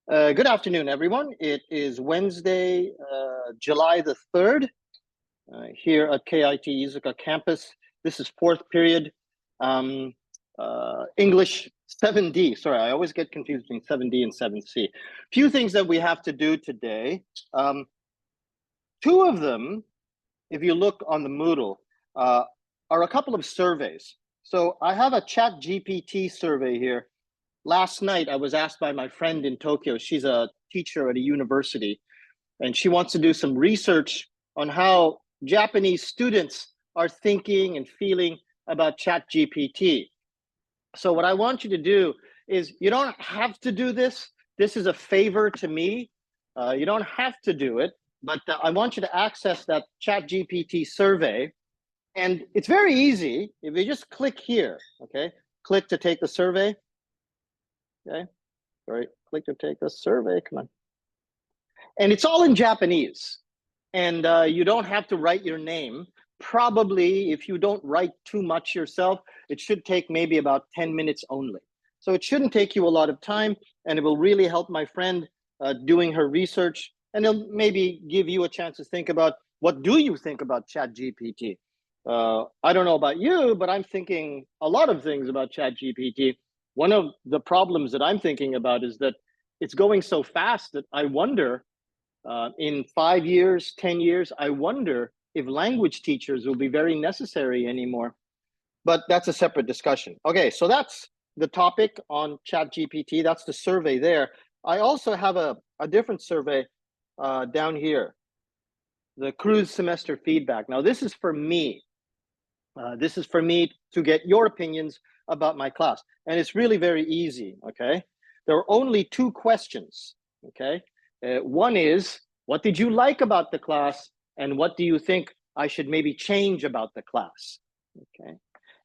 Good afternoon, everyone. It is Wednesday, July the 3rd, here at KIT Iizuka campus. This is fourth period, English 7D. Sorry, I always get confused between 7D and 7C. Few things that we have to do today. Two of them, if you look on the Moodle, are a couple of surveys. So I have a ChatGPT survey here. Last night, I was asked by my friend in Tokyo. She's a teacher at a university, and she wants to do some research on how Japanese students are thinking and feeling about ChatGPT. So what I want you to do is, you don't have to do this. This is a favor to me. You don't have to do it, but I want you to access that ChatGPT survey. And it's very easy. If you just click here, okay? Click to take the survey. Okay, sorry, click to take the survey, come on. And it's all in Japanese. And you don't have to write your name. Probably, if you don't write too much yourself, it should take maybe about 10 minutes only. So it shouldn't take you a lot of time, and it will really help my friend doing her research, and it'll maybe give you a chance to think about, what do you think about ChatGPT? I don't know about you, but I'm thinking a lot of things about ChatGPT. One of the problems that I'm thinking about is that it's going so fast that I wonder, in 5 years, 10 years, I wonder if language teachers will be very necessary anymore. But that's a separate discussion. Okay, so that's the topic on ChatGPT. That's the survey there. I also have a different survey down here, the cruise semester feedback. Now, this is for me. This is for me to get your opinions about my class. And it's really very easy, okay? There are only two questions, okay? One is, what did you like about the class? And what do you think I should maybe change about the class, okay?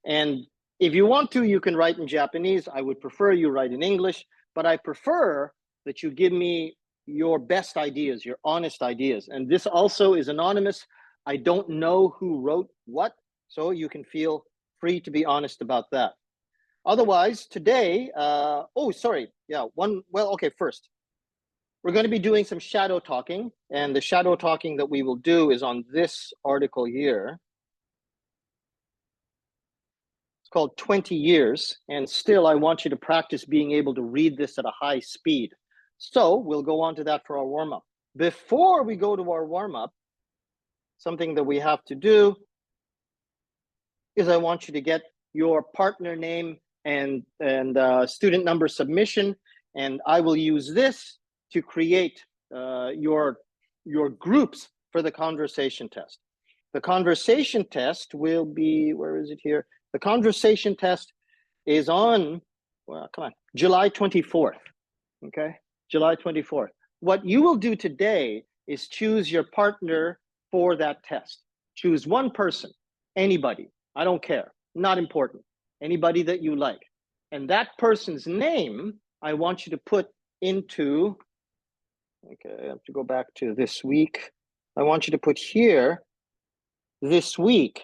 And if you want to, you can write in Japanese. I would prefer you write in English, but I prefer that you give me your best ideas, your honest ideas. And this also is anonymous. I don't know who wrote what, so you can feel free to be honest about that. Otherwise, today, first, we're going to be doing some shadow talking, and the shadow talking that we will do is on this article here. It's called 20 Years, and still I want you to practice being able to read this at a high speed. So we'll go on to that for our warm-up. Before we go to our warm-up, something that we have to do is I want you to get your partner name and student number submission, and I will use this to create your groups for the conversation test. The conversation test will be, where is it here? The conversation test is on, well, come on, July 24th, okay? July 24th. What you will do today is choose your partner for that test. Choose one person, anybody, I don't care, not important. Anybody that you like. And that person's name, I want you to put into, okay, I have to go back to this week. I want you to put here, this week,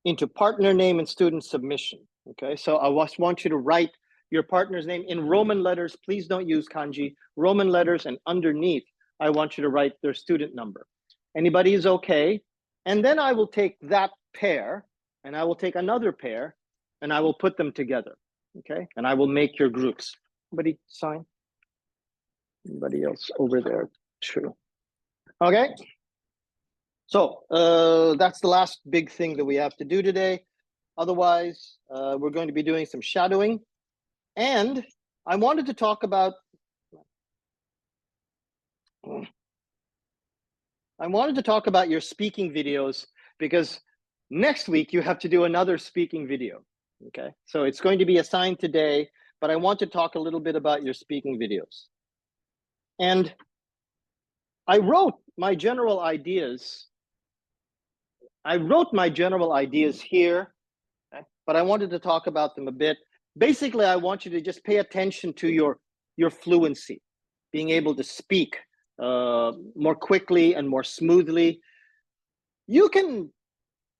into partner name and student submission, okay? So I want you to write your partner's name in Roman letters. Please don't use kanji. Roman letters, and underneath, I want you to write their student number. Anybody is okay. And then I will take that pair, and I will take another pair, and I will put them together, okay? And I will make your groups. Anybody sign? Anybody else over there? True. Okay. So that's the last big thing that we have to do today. Otherwise, we're going to be doing some shadowing. And I wanted to talk about, your speaking videos, because next week you have to do another speaking video, okay? So it's going to be assigned today, but I want to talk a little bit about your speaking videos. And I wrote my general ideas. Here, okay? But I wanted to talk about them a bit. Basically, I want you to just pay attention to your fluency, being able to speak more quickly and more smoothly.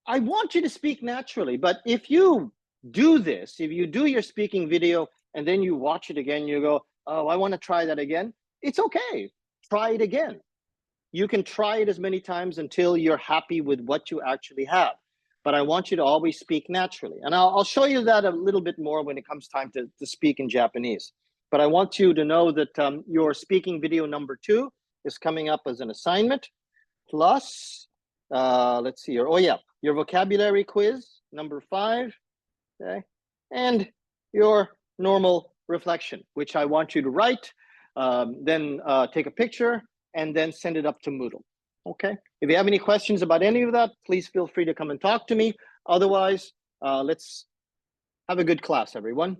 I want you to speak naturally, but if you do this, if you do your speaking video and then you watch it again, you go, oh, I want to try that again. It's okay. Try it again. You can try it as many times until you're happy with what you actually have. But I want you to always speak naturally. And I'll show you that a little bit more when it comes time to speak in Japanese. But I want you to know that your speaking video number 2 is coming up as an assignment. Plus, let's see here. Oh, yeah, your vocabulary quiz number 5. Okay. And your normal reflection, which I want you to write, then take a picture, and then send it up to Moodle. Okay. If you have any questions about any of that, please feel free to come and talk to me. Otherwise, let's have a good class, everyone.